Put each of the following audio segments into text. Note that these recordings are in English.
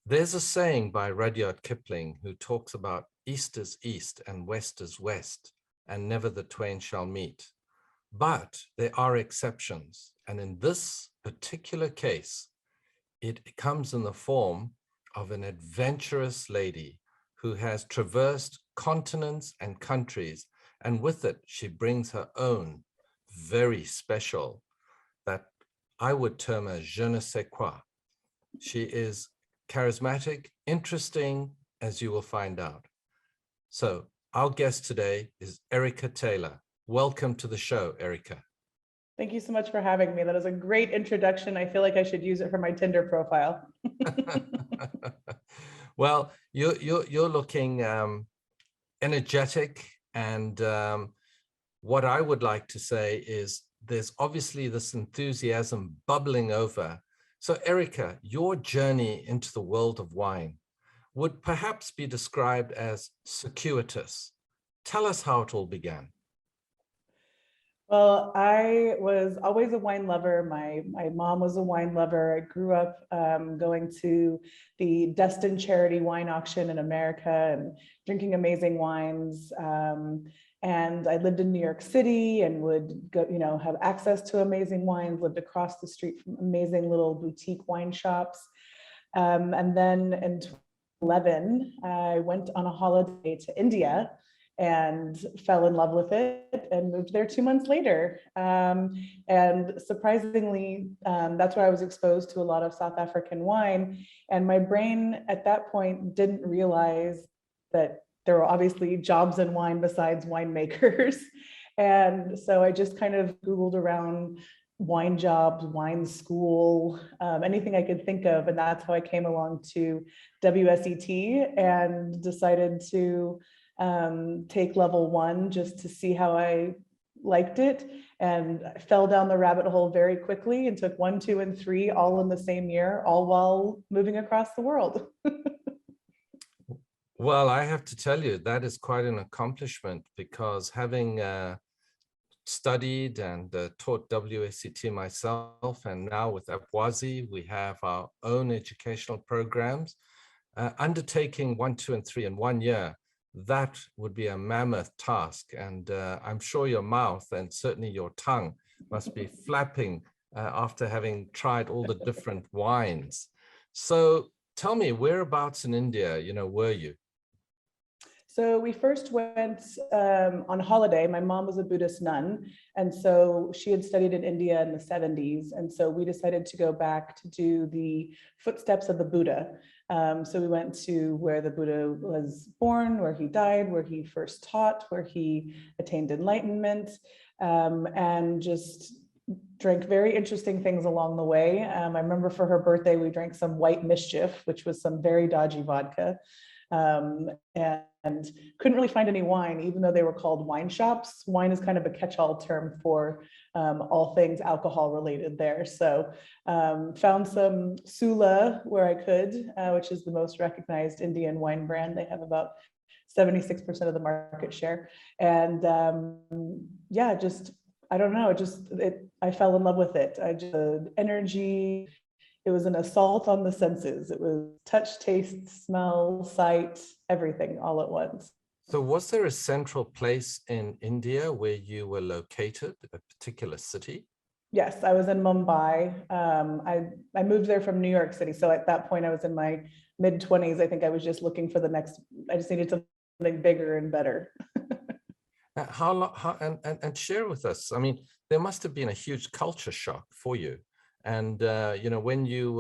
There's a saying by Rudyard Kipling who talks about east is east and west is west, and never the twain shall meet. But there are exceptions. And in this particular case, it comes in the form of an adventurous lady who has traversed continents and countries. And with it, she brings her own very special, that I would term a je ne sais quoi. She is charismatic, interesting, as you will find out. So our guest today is Erica Taylor. Welcome to the show, Erica. Thank you so much for having me. That is a great introduction. I feel like I should use it for my Tinder profile. Well, you're looking energetic, and what I would like to say is there's obviously this enthusiasm bubbling over. So Erica, your journey into the world of wine would perhaps be described as circuitous. Tell us how it all began. Well, I was always a wine lover. My mom was a wine lover. I grew up going to the Destin charity wine auction in America and drinking amazing wines. And I lived in New York City and would go, have access to amazing wines, lived across the street from amazing little boutique wine shops. And then in 2011, I went on a holiday to India and fell in love with it and moved there 2 months later. And surprisingly, that's where I was exposed to a lot of South African wine. And my brain at that point didn't realize that there were obviously jobs in wine besides winemakers. And so I just kind of Googled around wine jobs, wine school, anything I could think of. And that's how I came along to WSET and decided to take level 1 just to see how I liked it, and I fell down the rabbit hole very quickly and took 1, 2, and 3 all in the same year, all while moving across the world. Well, I have to tell you, that is quite an accomplishment, because having studied and taught WSET myself, and now with Apwazi, we have our own educational programs, undertaking 1, 2, and 3 in 1 year. That would be a mammoth task. And I'm sure your mouth and certainly your tongue must be flapping after having tried all the different wines. So tell me, whereabouts in India, were you? So we first went on holiday. My mom was a Buddhist nun, and so she had studied in India in the 70s. And so we decided to go back to do the footsteps of the Buddha. So we went to where the Buddha was born, where he died, where he first taught, where he attained enlightenment, and just drank very interesting things along the way. I remember for her birthday, we drank some White Mischief, which was some very dodgy vodka. And couldn't really find any wine, even though they were called wine shops. Wine is kind of a catch-all term for all things alcohol related there. So found some Sula where I could, which is the most recognized Indian wine brand. They have about 76% of the market share. And yeah, just, I don't know, I fell in love with it. The energy, it was an assault on the senses. It was touch, taste, smell, sight, everything all at once. So was there a central place in India where you were located, a particular city? Yes, I was in Mumbai. I moved there from New York City. So at that point, I was in my mid-20s. I think I was just looking for I just needed something bigger and better. And share with us, I mean, there must have been a huge culture shock for you. And, when you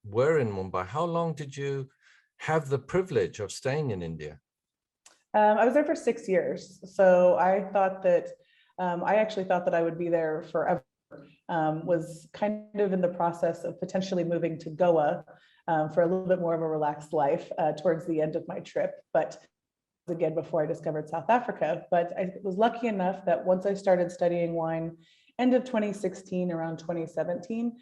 were in Mumbai, how long did you have the privilege of staying in India? I was there for 6 years. So I thought that, I actually thought that I would be there forever. Was kind of in the process of potentially moving to Goa for a little bit more of a relaxed life towards the end of my trip. But again, before I discovered South Africa. But I was lucky enough that once I started studying wine, end of 2016, around 2017,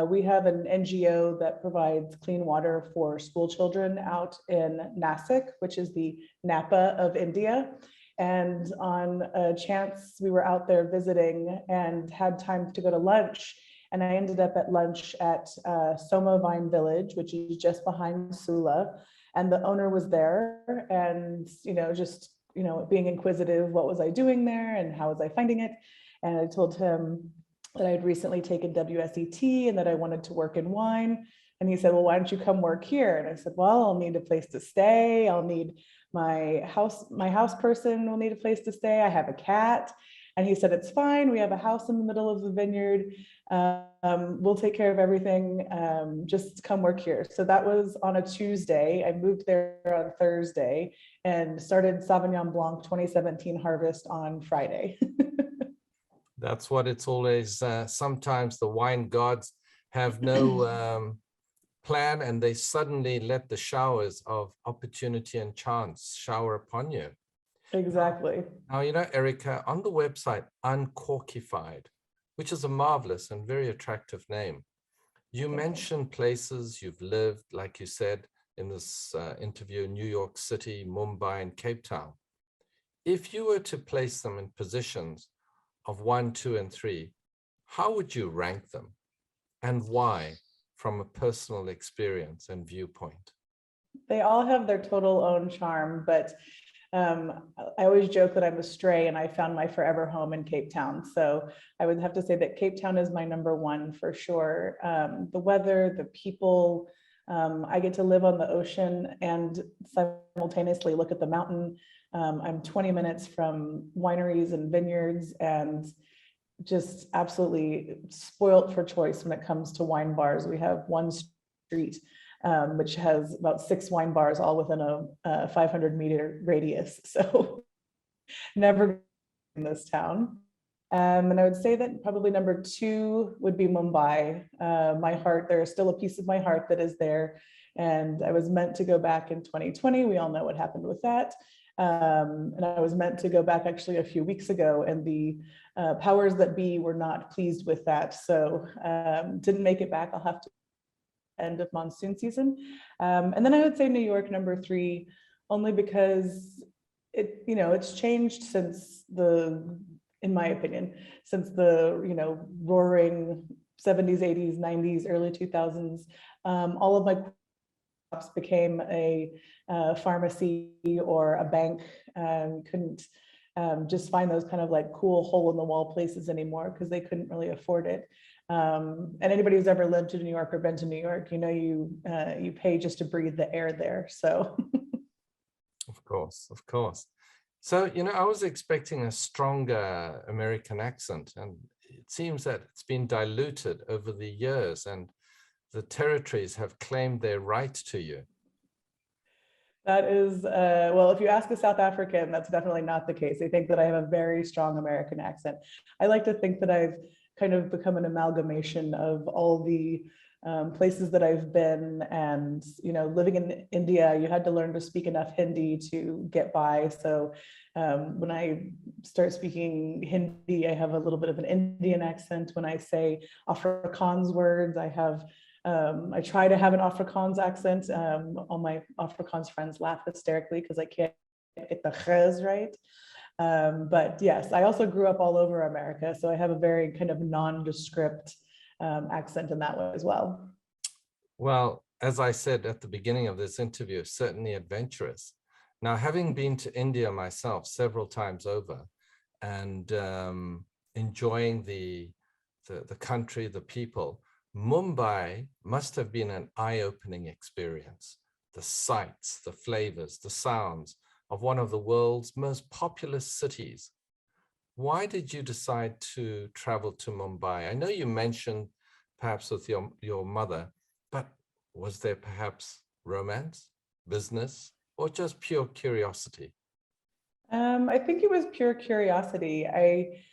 we have an NGO that provides clean water for school children out in Nasik, which is the Napa of India. And on a chance, we were out there visiting and had time to go to lunch. And I ended up at lunch at Soma Vine Village, which is just behind Sula. And the owner was there and, just, being inquisitive, what was I doing there and how was I finding it? And I told him that I had recently taken WSET and that I wanted to work in wine. And he said, well, why don't you come work here? And I said, well, I'll need a place to stay. I'll need my house person will need a place to stay. I have a cat. And he said, it's fine. We have a house in the middle of the vineyard. We'll take care of everything. Just come work here. So that was on a Tuesday. I moved there on Thursday and started Sauvignon Blanc 2017 harvest on Friday. That's what it's always. Sometimes the wine gods have no plan, and they suddenly let the showers of opportunity and chance shower upon you. Exactly. Now, Erica, on the website Uncorkified, which is a marvelous and very attractive name, you mentioned places you've lived, like you said in this interview, New York City, Mumbai, and Cape Town. If you were to place them in positions of 1, 2, and 3, how would you rank them, and why, from a personal experience and viewpoint? They all have their total own charm, but I always joke that I'm a stray and I found my forever home in Cape Town. So I would have to say that Cape Town is my number one for sure. The weather, the people, I get to live on the ocean and simultaneously look at the mountain. I'm 20 minutes from wineries and vineyards and just absolutely spoilt for choice when it comes to wine bars. We have one street which has about 6 wine bars all within a 500-meter radius. So never in this town. And I would say that probably number 2 would be Mumbai. My heart, there is still a piece of my heart that is there. And I was meant to go back in 2020. We all know what happened with that. And I was meant to go back actually a few weeks ago, and the powers that be were not pleased with that. So didn't make it back. I'll have to end of monsoon season. And then I would say New York number 3, only because it's changed since in my opinion, since the, roaring 70s, 80s, 90s, early 2000s. All of my shops became a pharmacy or a bank. Couldn't just find those kind of like cool hole in the wall places anymore because they couldn't really afford it. And anybody who's ever lived in New York or been to New York, you pay just to breathe the air there. So, of course. So, I was expecting a stronger American accent, and it seems that it's been diluted over the years, and the territories have claimed their right to you. That is, well, if you ask a South African, that's definitely not the case. They think that I have a very strong American accent. I like to think that I've kind of become an amalgamation of all the places that I've been. And, living in India, you had to learn to speak enough Hindi to get by. So when I start speaking Hindi, I have a little bit of an Indian accent. When I say Afrikaans words, I try to have an Afrikaans accent. All my Afrikaans friends laugh hysterically because I can't get the ches right. But yes, I also grew up all over America, so I have a very kind of nondescript accent in that way as well. Well, as I said at the beginning of this interview, certainly adventurous. Now, having been to India myself several times over and enjoying the country, the people, Mumbai must have been an eye-opening experience. The sights, the flavors, the sounds of one of the world's most populous cities. Why did you decide to travel to Mumbai? I know you mentioned perhaps with your mother, but was there perhaps romance, business, or just pure curiosity? I think it was pure curiosity. I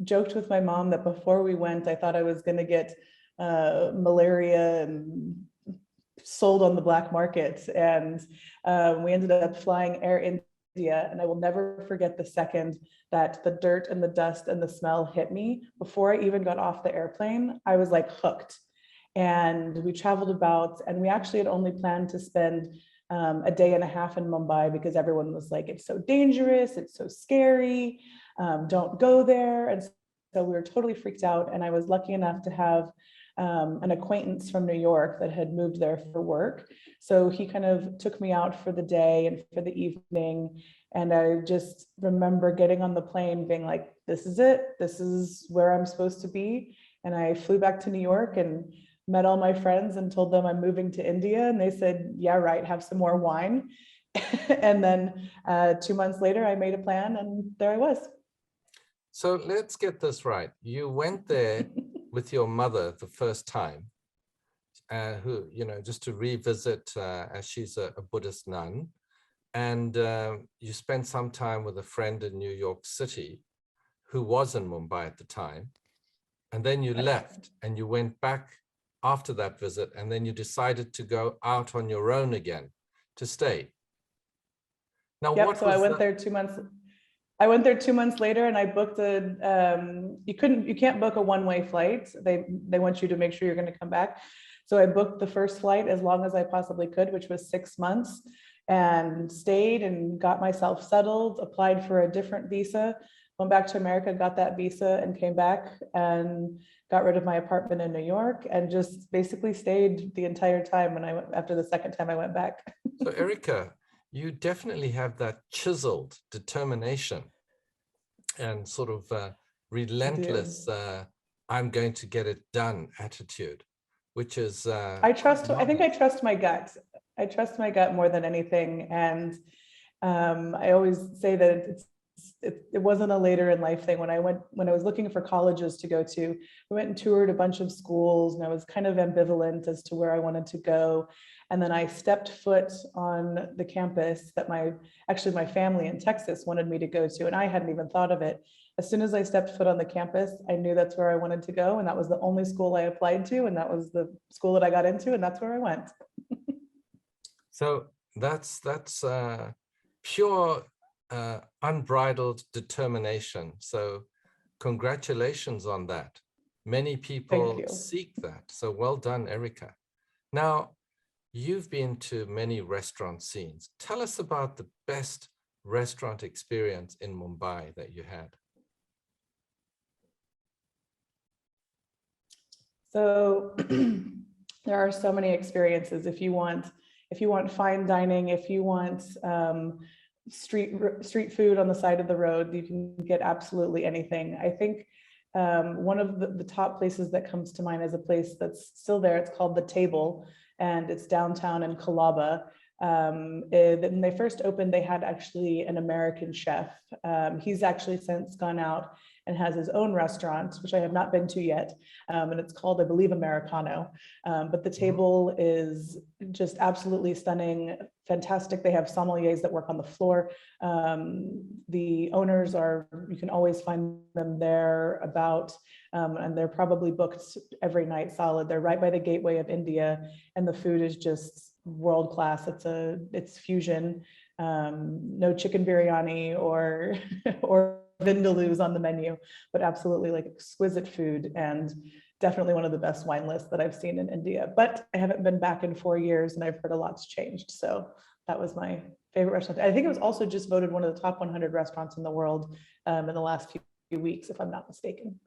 joked with my mom that before we went, I thought I was going to get malaria and sold on the black market. And we ended up flying Air India. And I will never forget the second that the dirt and the dust and the smell hit me. Before I even got off the airplane, I was like hooked. And we traveled about, and we actually had only planned to spend a day and a half in Mumbai because everyone was like, it's so dangerous, it's so scary, don't go there. And so we were totally freaked out. And I was lucky enough to have an acquaintance from New York that had moved there for work. So he kind of took me out for the day and for the evening. And I just remember getting on the plane being like, this is it. This is where I'm supposed to be. And I flew back to New York and met all my friends and told them I'm moving to India. And they said, yeah, right, have some more wine. And then 2 months later, I made a plan and there I was. So let's get this right. You went there with your mother the first time, who, just to revisit, as she's a Buddhist nun. And you spent some time with a friend in New York City who was in Mumbai at the time. And then you left and you went back after that visit, and then you decided to go out on your own again to stay. Now, yep, so I went there 2 months. I went there 2 months later, and I booked you can't book a one-way flight. They want you to make sure you're going to come back. So I booked the first flight as long as I possibly could, which was 6 months, and stayed and got myself settled, applied for a different visa, went back to America, got that visa, and came back and got rid of my apartment in New York and just basically stayed the entire time after the second time I went back. So Erica, you definitely have that chiseled determination and sort of relentless, I'm going to get it done attitude, which is... I think I trust my gut. I trust my gut more than anything. And I always say that it wasn't a later in life thing. When I was looking for colleges to go to, I went and toured a bunch of schools, and I was kind of ambivalent as to where I wanted to go. And then I stepped foot on the campus that my family in Texas wanted me to go to, and I hadn't even thought of it. As soon as I stepped foot on the campus, I knew that's where I wanted to go, and that was the only school I applied to, and that was the school that I got into, and that's where I went. So that's pure unbridled determination. So congratulations on that. Many people seek that. So well done, Erica. Now, you've been to many restaurant scenes. Tell us about the best restaurant experience in Mumbai that you had. So there are so many experiences. If you want fine dining, if you want street food on the side of the road, you can get absolutely anything. I think one of the top places that comes to mind is a place that's still there. It's called The Table, and it's downtown in Colaba. When they first opened, they had actually an American chef. He's actually since gone out and has his own restaurant, which I have not been to yet. And it's called, I believe, Americano. But The Table is just absolutely stunning, fantastic. They have sommeliers that work on the floor. The owners you can always find them there and they're probably booked every night solid. They're right by the gateway of India, and the food is just world class. It's fusion. No chicken biryani or vindaloo on the menu, but absolutely like exquisite food, and definitely one of the best wine lists that I've seen in India. But I haven't been back in 4 years, and I've heard a lot's changed. So that was my favorite restaurant. I think it was also just voted one of the top 100 restaurants in the world in the last few weeks, if I'm not mistaken.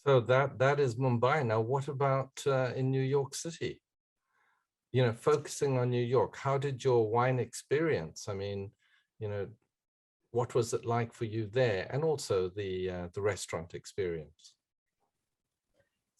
So that is Mumbai. Now, what about in New York City? Focusing on New York, how did your wine experience? I mean, what was it like for you there, and also the restaurant experience?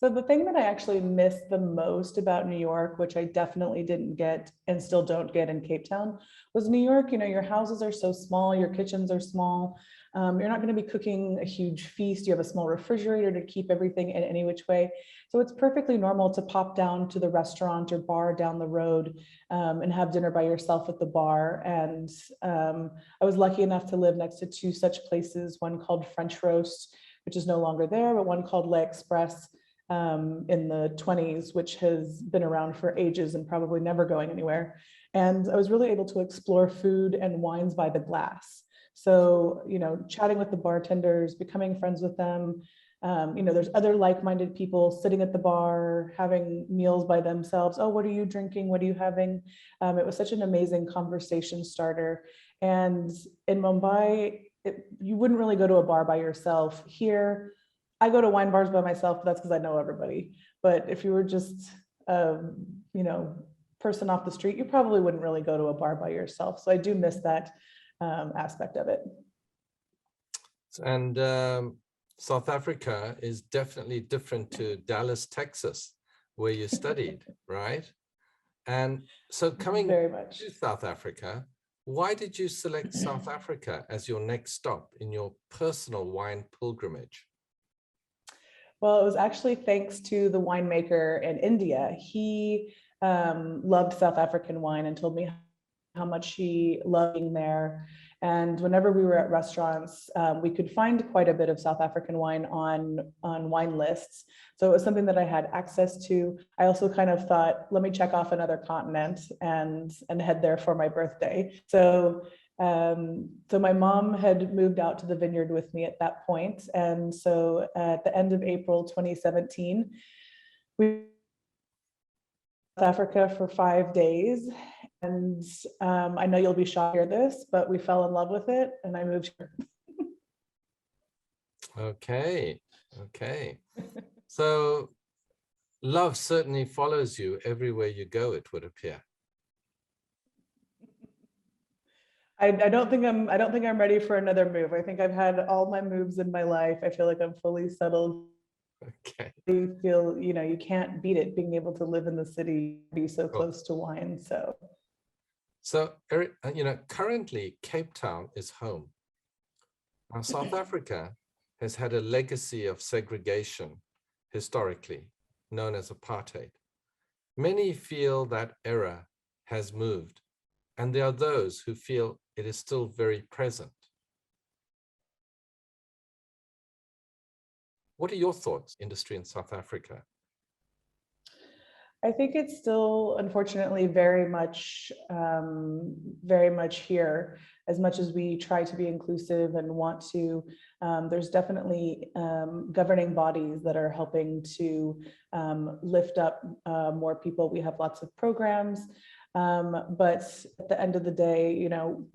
So the thing that I actually miss the most about New York, which I definitely didn't get and still don't get in Cape Town, was New York. Your houses are so small, your kitchens are small. You're not going to be cooking a huge feast. You have a small refrigerator to keep everything in any which way. So it's perfectly normal to pop down to the restaurant or bar down the road and have dinner by yourself at the bar. And I was lucky enough to live next to two such places, one called French Roast, which is no longer there, but one called Le Express in the 20s, which has been around for ages and probably never going anywhere. And I was really able to explore food and wines by the glass. So, chatting with the bartenders, becoming friends with them. There's other like-minded people sitting at the bar, having meals by themselves. Oh, what are you drinking? What are you having? It was such an amazing conversation starter. And in Mumbai, you wouldn't really go to a bar by yourself. Here, I go to wine bars by myself, but that's because I know everybody. But if you were just, you know, person off the street, you probably wouldn't really go to a bar by yourself. So I do miss that aspect of it. And South Africa is definitely different to Dallas, Texas, where you studied, right? And so coming Very much to South Africa, why did you select South Africa as your next stop in your personal wine pilgrimage? Well, it was actually thanks to the winemaker in India. He loved South African wine and told me how much he loved being there. And whenever we were at restaurants, we could find quite a bit of South African wine on wine lists. So it was something that I had access to. I also kind of thought, let me check off another continent and head there for my birthday. So my mom had moved out to the vineyard with me at that point. And so at the end of April 2017, we South Africa for 5 days. And I know you'll be shocked to hear this, but we fell in love with it and I moved here. Okay, okay. So love certainly follows you everywhere you go, it would appear. I don't think I'm ready for another move. I think I've had all my moves in my life. I feel like I'm fully settled. Okay. You feel, you know, you can't beat it, being able to live in the city, be so Cool. close to wine. So, Eric, you know, currently Cape Town is home. Now, South Africa has had a legacy of segregation historically, known as apartheid. Many feel that era has moved, and there are those who feel it is still very present. What are your thoughts, industry in South Africa? I think it's still, unfortunately, very much here. As much as we try to be inclusive and want to, there's definitely governing bodies that are helping to lift up more people. We have lots of programs, but at the end of the day, you know,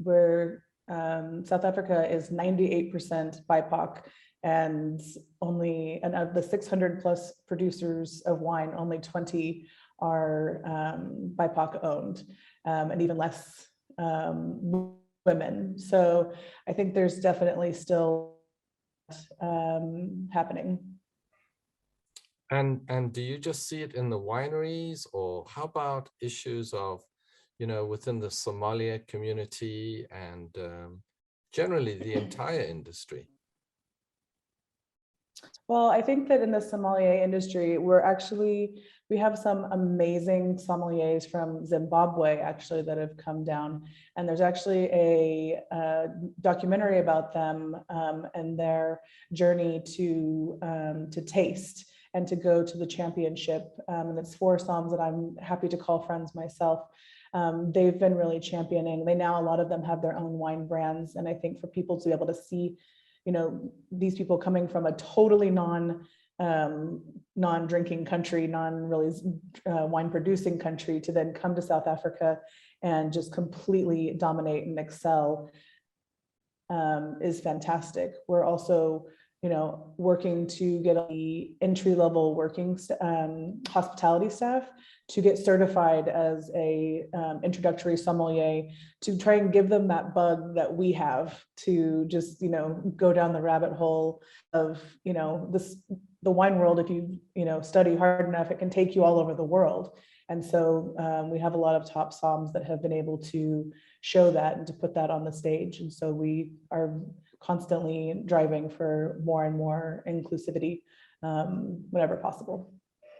South Africa is 98% BIPOC. And of the 600 plus producers of wine, only 20 are BIPOC owned, and even less women. So I think there's definitely still happening. And do you just see it in the wineries, or how about issues of, you know, within the sommelier community and generally the entire industry? Well, I think that in the sommelier industry, we have some amazing sommeliers from Zimbabwe actually that have come down. And there's actually a documentary about them and their journey to taste and to go to the championship. And it's 4 somms that I'm happy to call friends myself. They've been really championing. A lot of them have their own wine brands. And I think for people to be able to see, you know, these people coming from a totally non-drinking country, non-really wine producing country, to then come to South Africa and just completely dominate and excel is fantastic. We're also, you know, working to get the entry-level working hospitality staff to get certified as a introductory sommelier, to try and give them that bug that we have to just, you know, go down the rabbit hole of, you know, the wine world. If you know, study hard enough, it can take you all over the world. And so we have a lot of top somms that have been able to show that and to put that on the stage. And so we are constantly driving for more and more inclusivity whenever possible,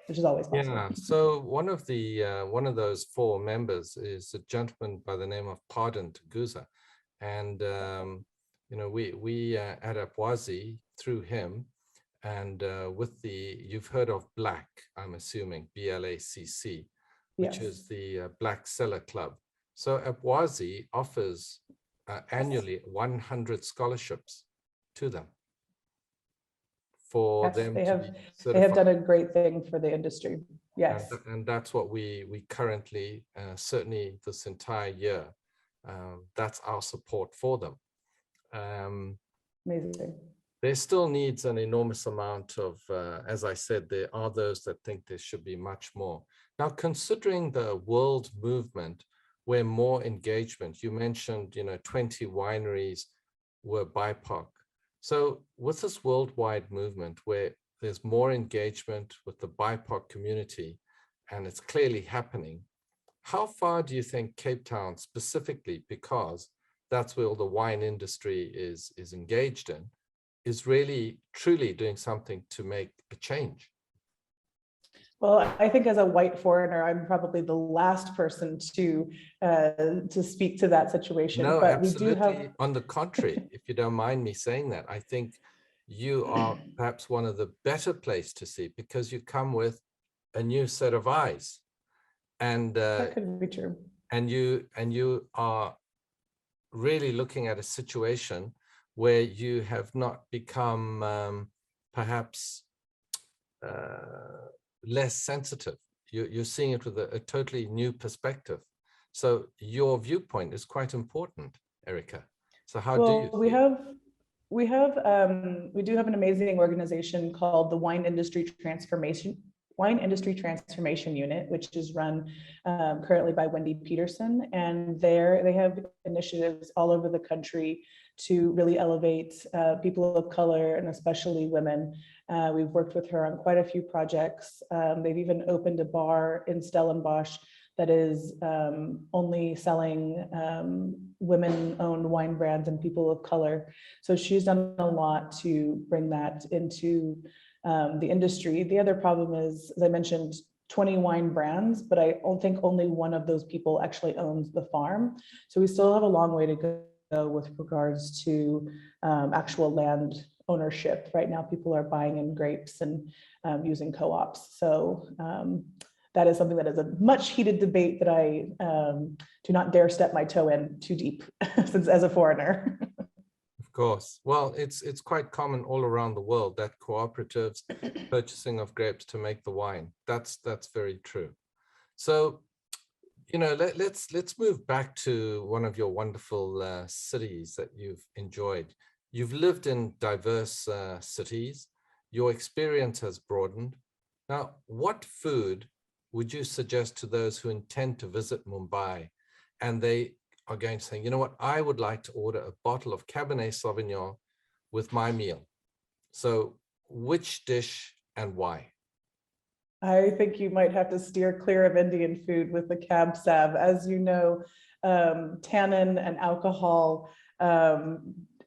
which is always possible. Yeah, so one of those 4 members is a gentleman by the name of Pardon Taguza. And you know, we at Apwazi through him, and you've heard of Black, I'm assuming, BLACC, which is the Black Cellar Club. So Apwazi offers annually 100 scholarships to them for them they to have, be they have certified. done a great thing for the industry. Yes. And that's what we currently, certainly this entire year, that's our support for them. Amazing. there still needs an enormous amount of, as I said, there are those that think there should be much more. Now, considering the world movement, where more engagement, you mentioned, 20 wineries were BIPOC. So with this worldwide movement where there's more engagement with the BIPOC community, and it's clearly happening, how far do you think Cape Town specifically, because that's where all the wine industry is engaged in, is really truly doing something to make a change? Well, I think as a white foreigner, I'm probably the last person to speak to that situation. No, but we do have. absolutely. On the contrary, if you don't mind me saying that, I think you are perhaps one of the better placed to see, because you come with a new set of eyes, and That could be true. and you are really looking at a situation where you have not become perhaps less sensitive. You're seeing it with a totally new perspective. So your viewpoint is quite important, Erica. So how do you we see it? we do have an amazing organization called the Wine Industry Transformation Unit, which is run currently by Wendy Peterson. And they have initiatives all over the country to really elevate people of color, and especially women. We've worked with her on quite a few projects. They've even opened a bar in Stellenbosch that is only selling women-owned wine brands and people of color. So she's done a lot to bring that into the industry. The other problem is, as I mentioned, 20 wine brands, but I don't think only one of those people actually owns the farm. So we still have a long way to go with regards to actual land ownership. Right now, people are buying in grapes and using co-ops. So that is something that is a much heated debate that I do not dare step my toe in too deep, since as a foreigner. Of course. Well, it's quite common all around the world that cooperatives purchasing of grapes to make the wine. That's very true. So, let's move back to one of your wonderful cities that you've enjoyed. You've lived in diverse cities. Your experience has broadened. Now, what food would you suggest to those who intend to visit Mumbai and they are going to say, you know what, I would like to order a bottle of Cabernet Sauvignon with my meal? So which dish and why? I think you might have to steer clear of Indian food with the cab sav. As you know, tannin and alcohol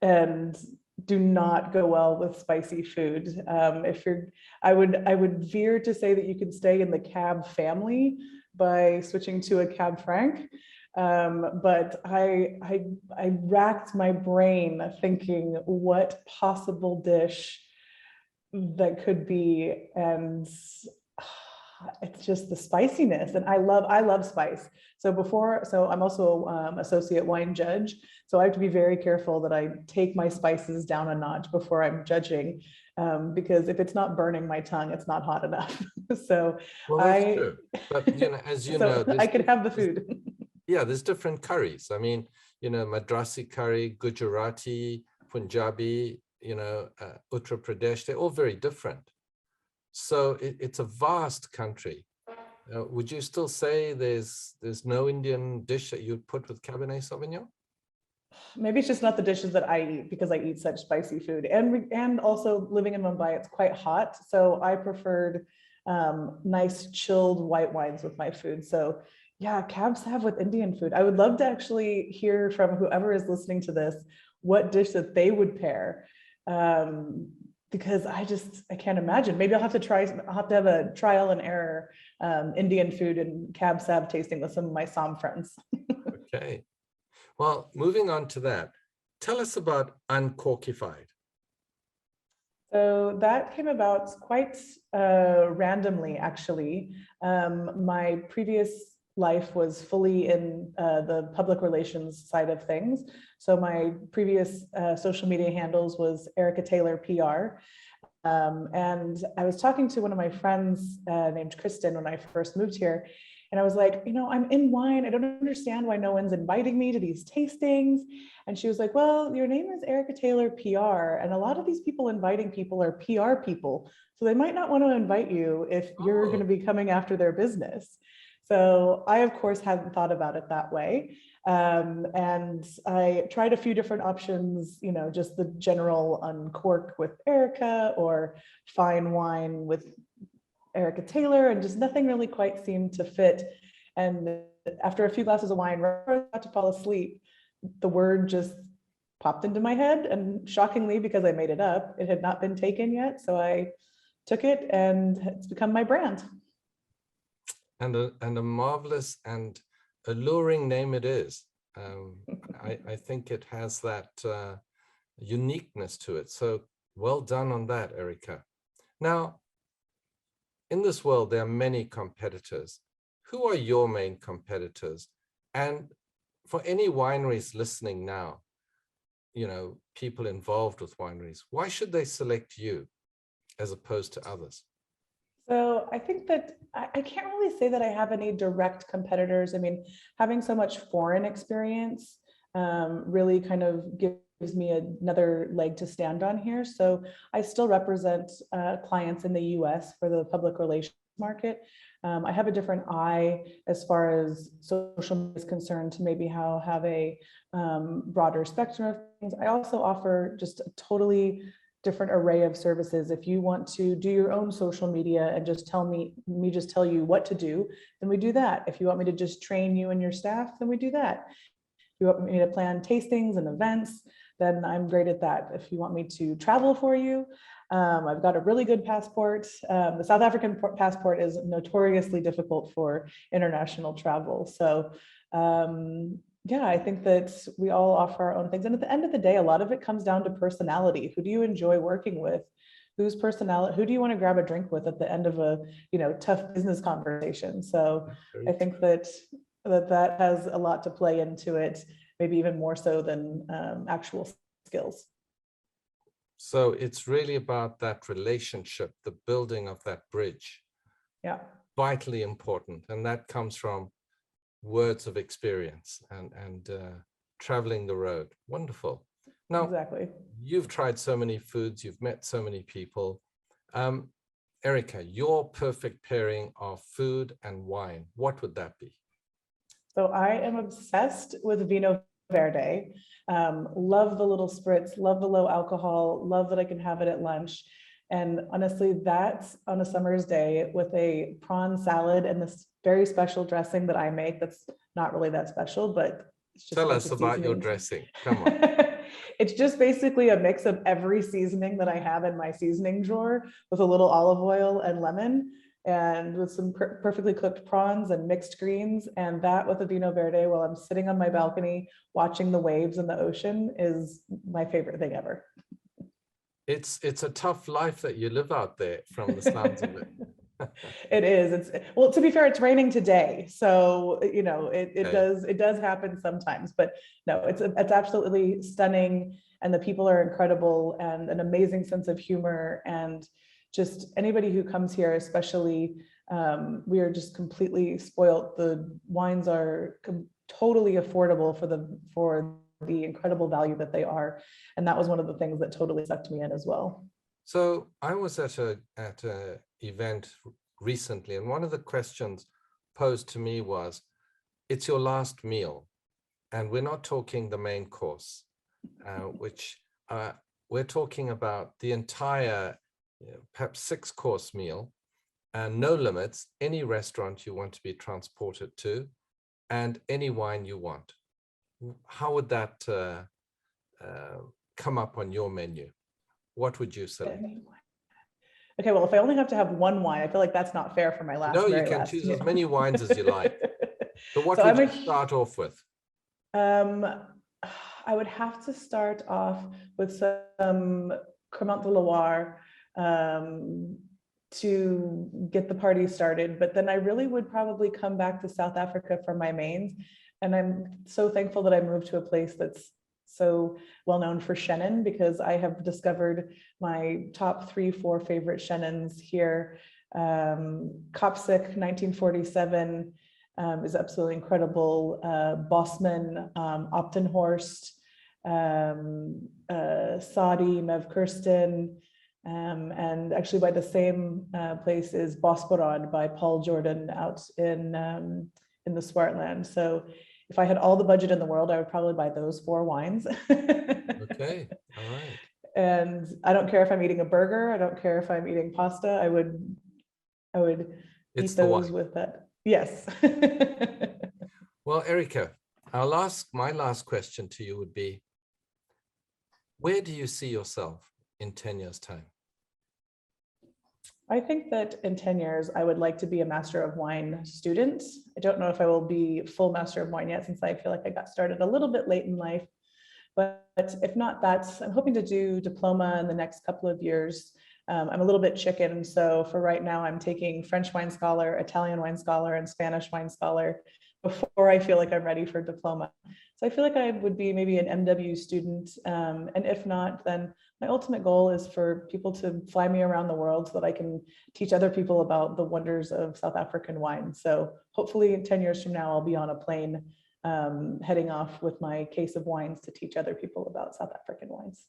and do not go well with spicy food. I would veer to say that you can stay in the cab family by switching to a cab franc. But I racked my brain thinking what possible dish that could be, and it's just the spiciness, and I love spice. So I'm also associate wine judge, so I have to be very careful that I take my spices down a notch before I'm judging, because if it's not burning my tongue, it's not hot enough. So well, that's true. But as you know, I could have the food. Yeah, there's different curries. I mean, Madrasi curry, Gujarati, Punjabi, Uttar Pradesh, they're all very different. So it's a vast country. Would you still say there's no Indian dish that you'd put with Cabernet Sauvignon? Maybe it's just not the dishes that I eat, because I eat such spicy food. And also living in Mumbai, it's quite hot. So I preferred nice chilled white wines with my food. So yeah, cab sav with Indian food. I would love to actually hear from whoever is listening to this, what dish that they would pair. Because I can't imagine. Maybe I'll have to have a trial and error Indian food and cab sav tasting with some of my Som friends. Okay. Well, moving on to that, tell us about Uncorkified. So that came about quite randomly, actually. My previous life was fully in the public relations side of things. So my previous social media handles was Erica Taylor PR. And I was talking to one of my friends named Kristen when I first moved here. And I was like, I'm in wine. I don't understand why no one's inviting me to these tastings. And she was like, well, your name is Erica Taylor PR. And a lot of these people inviting people are PR people. So they might not want to invite you if you're going to be coming after their business. So I, of course, hadn't thought about it that way. And I tried a few different options, just the general uncork with Erica or fine wine with Erica Taylor, and just nothing really quite seemed to fit. And after a few glasses of wine, right when I was about to fall asleep, the word just popped into my head. And shockingly, because I made it up, it had not been taken yet. So I took it and it's become my brand. And a marvelous and alluring name it is. I think it has that uniqueness to it. So well done on that, Erica. Now, in this world, there are many competitors. Who are your main competitors? And for any wineries listening now, people involved with wineries, why should they select you as opposed to others? So I think that I can't really say that I have any direct competitors. I mean, having so much foreign experience really kind of gives me another leg to stand on here. So I still represent clients in the US for the public relations market. I have a different eye as far as social media is concerned to maybe have a broader spectrum of things. I also offer just a totally different array of services. If you want to do your own social media and just tell me just tell you what to do, then we do that. If you want me to just train you and your staff, then we do that. If you want me to plan tastings and events, then I'm great at that. If you want me to travel for you, I've got a really good passport. The South African passport is notoriously difficult for international travel. So yeah, I think that we all offer our own things. And at the end of the day, a lot of it comes down to personality. Who do you enjoy working with? Whose personality, who do you want to grab a drink with at the end of a, tough business conversation? So I think that has a lot to play into it, maybe even more so than actual skills. So it's really about that relationship, the building of that bridge. Yeah. Vitally important. And that comes from words of experience and traveling the road. Wonderful. Now, exactly. You've tried so many foods, you've met so many people. Erica, your perfect pairing of food and wine, what would that be? So I am obsessed with Vino Verde. Love the little spritz, love the low alcohol, love that I can have it at lunch. And honestly, that's on a summer's day with a prawn salad and this very special dressing that I make. That's not really that special, but it's just tell us about your dressing. Come on. It's just basically a mix of every seasoning that I have in my seasoning drawer with a little olive oil and lemon and with some perfectly cooked prawns and mixed greens. And that with a Vino Verde while I'm sitting on my balcony watching the waves in the ocean is my favorite thing ever. It's a tough life that you live out there from the sounds of it. It is. Well, to be fair, it's raining today. So, it does happen sometimes, but no, it's absolutely stunning. And the people are incredible and an amazing sense of humor. And just anybody who comes here, especially, we are just completely spoiled. The wines are totally affordable for the incredible value that they are. And that was one of the things that totally sucked me in as well. So I was at a event recently, and one of the questions posed to me was, it's your last meal, and we're not talking the main course, which we're talking about the entire, perhaps 6-course meal, and no limits, any restaurant you want to be transported to, and any wine you want. How would that come up on your menu? What would you select? Okay, well, if I only have to have one wine, I feel like that's not fair for my last. No, you can choose as many wines as you like. But what would you start off with? I would have to start off with some Cremant de Loire to get the party started. But then I really would probably come back to South Africa for my mains. And I'm so thankful that I moved to a place that's so well known for Chenin, because I have discovered my top 3-4 favorite Chenins here. Copsic 1947 is absolutely incredible. Bosman, Optenhorst, Saudi, Mev Kirsten, and actually by the same place is Bosporod by Paul Jordan out in the Swartland. So if I had all the budget in the world, I would probably buy those 4 wines. Okay, all right. And I don't care if I'm eating a burger. I don't care if I'm eating pasta. I would It's eat the those wine. with that. Yes. Well, Erica, my last question to you would be, where do you see yourself in 10 years' time? I think that in 10 years, I would like to be a Master of Wine student. I don't know if I will be full Master of Wine yet, since I feel like I got started a little bit late in life. But if not that, I'm hoping to do diploma in the next couple of years. I'm a little bit chicken. So for right now, I'm taking French Wine Scholar, Italian Wine Scholar, and Spanish Wine Scholar before I feel like I'm ready for diploma. So I feel like I would be maybe an MW student. And if not, then my ultimate goal is for people to fly me around the world so that I can teach other people about the wonders of South African wine. So hopefully 10 years from now, I'll be on a plane heading off with my case of wines to teach other people about South African wines.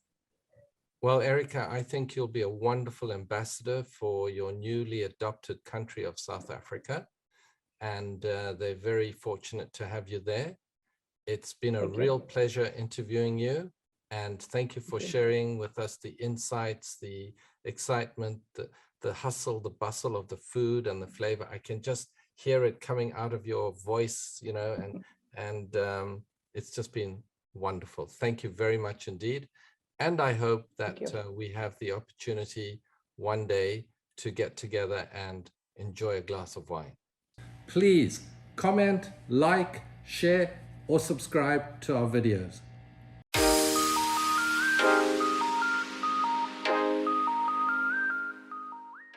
Well, Erica, I think you'll be a wonderful ambassador for your newly adopted country of South Africa. And they're very fortunate to have you there. It's been a real pleasure interviewing you. And thank you for sharing with us the insights, the excitement, the hustle, the bustle of the food and the flavor. I can just hear it coming out of your voice, you know, and it's just been wonderful. Thank you very much indeed. And I hope that we have the opportunity one day to get together and enjoy a glass of wine. Please comment, like, share, or subscribe to our videos.